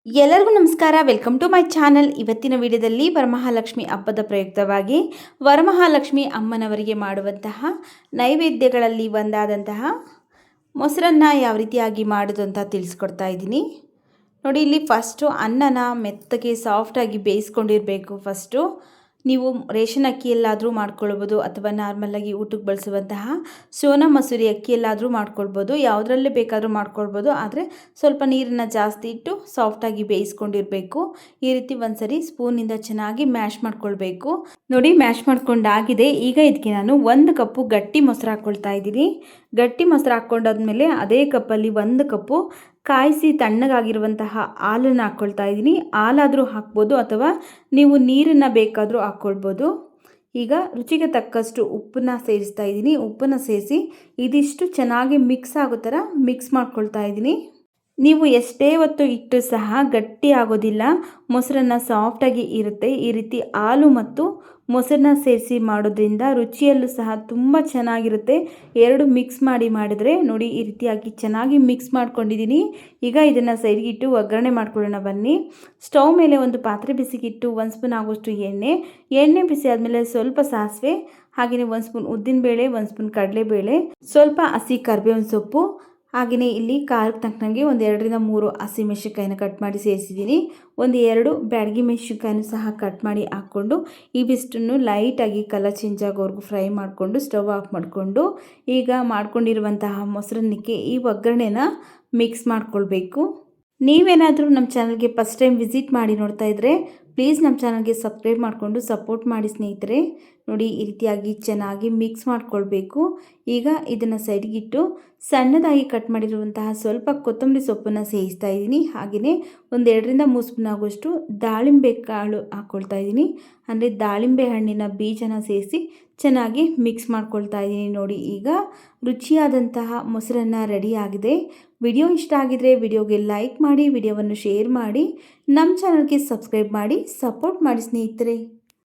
ಎಲ್ಲರಿಗೂ ನಮಸ್ಕಾರ. Welcome to my channel. ಇವತ್ತಿನ ವಿಡಿಯೋದಲ್ಲಿ ವರಮಹಾಲಕ್ಷ್ಮಿ ಹಬ್ಬದ ಪ್ರಯುಕ್ತವಾಗಿ ವರಮಹಾಲಕ್ಷ್ಮಿ ಅಮ್ಮನವರಿಗೆ ಮಾಡುವಂತಹ ನೈವೇದ್ಯಗಳಲ್ಲಿ ಒಂದಾದಂತಹ ಮೊಸರನ್ನ ಯಾವ ರೀತಿಯಾಗಿ ಮಾಡೋದು ಅಂತ ತಿಳಿಸ್ಕೊಡ್ತಾ ಇದ್ದೀನಿ. ನೋಡಿ, ಇಲ್ಲಿ ಫಸ್ಟು ಅನ್ನನ ಮೆತ್ತಗೆ ಸಾಫ್ಟಾಗಿ ಬೇಯಿಸ್ಕೊಂಡಿರಬೇಕು. ಫಸ್ಟು ನೀವು ರೇಷನ್ ಅಕ್ಕಿಯಲ್ಲಾದರೂ ಮಾಡ್ಕೊಳ್ಬೋದು, ಅಥವಾ ನಾರ್ಮಲಾಗಿ ಊಟಕ್ಕೆ ಬಳಸುವಂತಹ ಸೋನಾ ಮಸೂರಿ ಅಕ್ಕಿಯಲ್ಲಾದರೂ ಮಾಡ್ಕೊಳ್ಬೋದು. ಯಾವುದ್ರಲ್ಲೇ ಬೇಕಾದರೂ ಮಾಡ್ಕೊಳ್ಬೋದು. ಆದರೆ ಸ್ವಲ್ಪ ನೀರನ್ನು ಜಾಸ್ತಿ ಇಟ್ಟು ಸಾಫ್ಟಾಗಿ ಬೇಯಿಸ್ಕೊಂಡಿರಬೇಕು. ಈ ರೀತಿ ಒಂದ್ಸರಿ ಸ್ಪೂನಿಂದ ಚೆನ್ನಾಗಿ ಮ್ಯಾಶ್ ಮಾಡ್ಕೊಳ್ಬೇಕು. ನೋಡಿ, ಮ್ಯಾಶ್ ಮಾಡ್ಕೊಂಡಾಗಿದೆ. ಈಗ ಇದಕ್ಕೆ ನಾನು 1 ಕಪ್ಪು ಗಟ್ಟಿ ಮೊಸರು ಹಾಕ್ಕೊಳ್ತಾ ಇದ್ದೀನಿ. ಗಟ್ಟಿ ಮೊಸರು ಹಾಕ್ಕೊಂಡಾದ್ಮೇಲೆ ಅದೇ ಕಪ್ಪಲ್ಲಿ 1 ಕಪ್ಪು ಕಾಯಿಸಿ ತಣ್ಣಗಾಗಿರುವಂತಹ ಹಾಲನ್ನು ಹಾಕ್ಕೊಳ್ತಾ ಇದ್ದೀನಿ. ಹಾಲಾದರೂ ಹಾಕ್ಬೋದು, ಅಥವಾ ನೀವು ನೀರನ್ನು ಬೇಕಾದರೂ ಹಾಕ್ಕೊಳ್ಬೋದು. ಈಗ ರುಚಿಗೆ ತಕ್ಕಷ್ಟು ಉಪ್ಪನ್ನ ಸೇರಿಸ್ತಾ ಇದ್ದೀನಿ. ಉಪ್ಪನ್ನು ಸೇರಿಸಿ ಇದಿಷ್ಟು ಚೆನ್ನಾಗಿ ಮಿಕ್ಸ್ ಆಗೋ ಥರ ಮಿಕ್ಸ್ ಮಾಡ್ಕೊಳ್ತಾ ಇದ್ದೀನಿ. ನೀವು ಎಷ್ಟೇ ಹೊತ್ತು ಇಟ್ಟು ಸಹ ಗಟ್ಟಿ ಆಗೋದಿಲ್ಲ, ಮೊಸರನ್ನ ಸಾಫ್ಟಾಗಿ ಇರುತ್ತೆ. ಈ ರೀತಿ ಹಾಲು ಮತ್ತು ಮೊಸರನ್ನ ಸೇರಿಸಿ ಮಾಡೋದ್ರಿಂದ ರುಚಿಯಲ್ಲೂ ಸಹ ತುಂಬ ಚೆನ್ನಾಗಿರುತ್ತೆ. ಎರಡು ಮಿಕ್ಸ್ ಮಾಡಿದರೆ ನೋಡಿ, ಈ ರೀತಿಯಾಗಿ ಚೆನ್ನಾಗಿ ಮಿಕ್ಸ್ ಮಾಡ್ಕೊಂಡಿದ್ದೀನಿ. ಈಗ ಇದನ್ನು ಸೈಡ್ಗಿಟ್ಟು ಒಗ್ಗರಣೆ ಮಾಡ್ಕೊಳ್ಳೋಣ ಬನ್ನಿ. ಸ್ಟವ್ ಮೇಲೆ ಒಂದು ಪಾತ್ರೆ ಬಿಸಿಗಿಟ್ಟು 1 ಸ್ಪೂನ್ ಆಗೋಷ್ಟು ಎಣ್ಣೆ ಬಿಸಿ ಆದಮೇಲೆ ಸ್ವಲ್ಪ ಸಾಸಿವೆ, ಹಾಗೆಯೇ 1 ಸ್ಪೂನ್ ಉದ್ದಿನಬೇಳೆ, 1 ಸ್ಪೂನ್ ಕಡಲೆಬೇಳೆ, ಸ್ವಲ್ಪ ಹಸಿ ಕರಿಬೇವಿನ ಸೊಪ್ಪು, ಹಾಗೆಯೇ ಇಲ್ಲಿ ಖಾರಕ್ಕೆ ತಕ್ಕಂಗೆ 1 2ರಿಂದ 3 ಹಸಿಮೆಣಸಿನಕಾಯಿನ ಕಟ್ ಮಾಡಿ ಸೇರಿಸಿದ್ದೀನಿ. 1 2 ಬ್ಯಾಡಗಿ ಮೆಣಸಿನಕಾಯಿನೂ ಸಹ ಕಟ್ ಮಾಡಿ ಹಾಕ್ಕೊಂಡು ಇವಿಷ್ಟನ್ನು ಲೈಟಾಗಿ ಕಲರ್ ಚೇಂಜ್ ಆಗೋವರೆಗೂ ಫ್ರೈ ಮಾಡಿಕೊಂಡು ಸ್ಟವ್ ಆಫ್ ಮಾಡಿಕೊಂಡು ಈಗ ಮಾಡ್ಕೊಂಡಿರುವಂತಹ ಮೊಸರನ್ನಕ್ಕೆ ಈ ಒಗ್ಗರಣೆನ ಮಿಕ್ಸ್ ಮಾಡ್ಕೊಳ್ಬೇಕು. ನೀವೇನಾದರೂ ನಮ್ಮ ಚಾನಲ್ಗೆ ಫಸ್ಟ್ ಟೈಮ್ ವಿಸಿಟ್ ಮಾಡಿ ನೋಡ್ತಾ ಇದ್ದರೆ ಪ್ಲೀಸ್ ನಮ್ಮ ಚಾನಲ್ಗೆ ಸಬ್ಸ್ಕ್ರೈಬ್ ಮಾಡಿಕೊಂಡು ಸಪೋರ್ಟ್ ಮಾಡಿ ಸ್ನೇಹಿತರೆ. ನೋಡಿ, ಈ ರೀತಿಯಾಗಿ ಚೆನ್ನಾಗಿ ಮಿಕ್ಸ್ ಮಾಡ್ಕೊಳ್ಬೇಕು. ಈಗ ಇದನ್ನು ಸೈಡ್ಗಿಟ್ಟು ಸಣ್ಣದಾಗಿ ಕಟ್ ಮಾಡಿರುವಂತಹ ಸ್ವಲ್ಪ ಕೊತ್ತಂಬರಿ ಸೊಪ್ಪನ್ನು ಸೇರಿಸ್ತಾ ಇದ್ದೀನಿ. ಹಾಗೆಯೇ 1 2ರಿಂದ 3 ಸ್ಪೂನ್ ಆಗುವಷ್ಟು ದಾಳಿಂಬೆ ಕಾಳು ಹಾಕ್ಕೊಳ್ತಾ ಇದ್ದೀನಿ. ಅಂದರೆ ದಾಳಿಂಬೆ ಹಣ್ಣಿನ ಬೀಜನ ಸೇರಿಸಿ ಚೆನ್ನಾಗಿ ಮಿಕ್ಸ್ ಮಾಡ್ಕೊಳ್ತಾ ಇದ್ದೀನಿ. ನೋಡಿ, ಈಗ ರುಚಿಯಾದಂತಹ ಮೊಸರನ್ನ ರೆಡಿ ಆಗಿದೆ. ವಿಡಿಯೋ ಇಷ್ಟ ಆಗಿದರೆ ವಿಡಿಯೋಗೆ ಲೈಕ್ ಮಾಡಿ, ವಿಡಿಯೋವನ್ನು ಶೇರ್ ಮಾಡಿ, ನಮ್ಮ ಚಾನಲ್ಗೆ ಸಬ್ಸ್ಕ್ರೈಬ್ ಮಾಡಿ ಸಪೋರ್ಟ್ ಮಾಡಿ ಸ್ನೇಹಿತರೆ.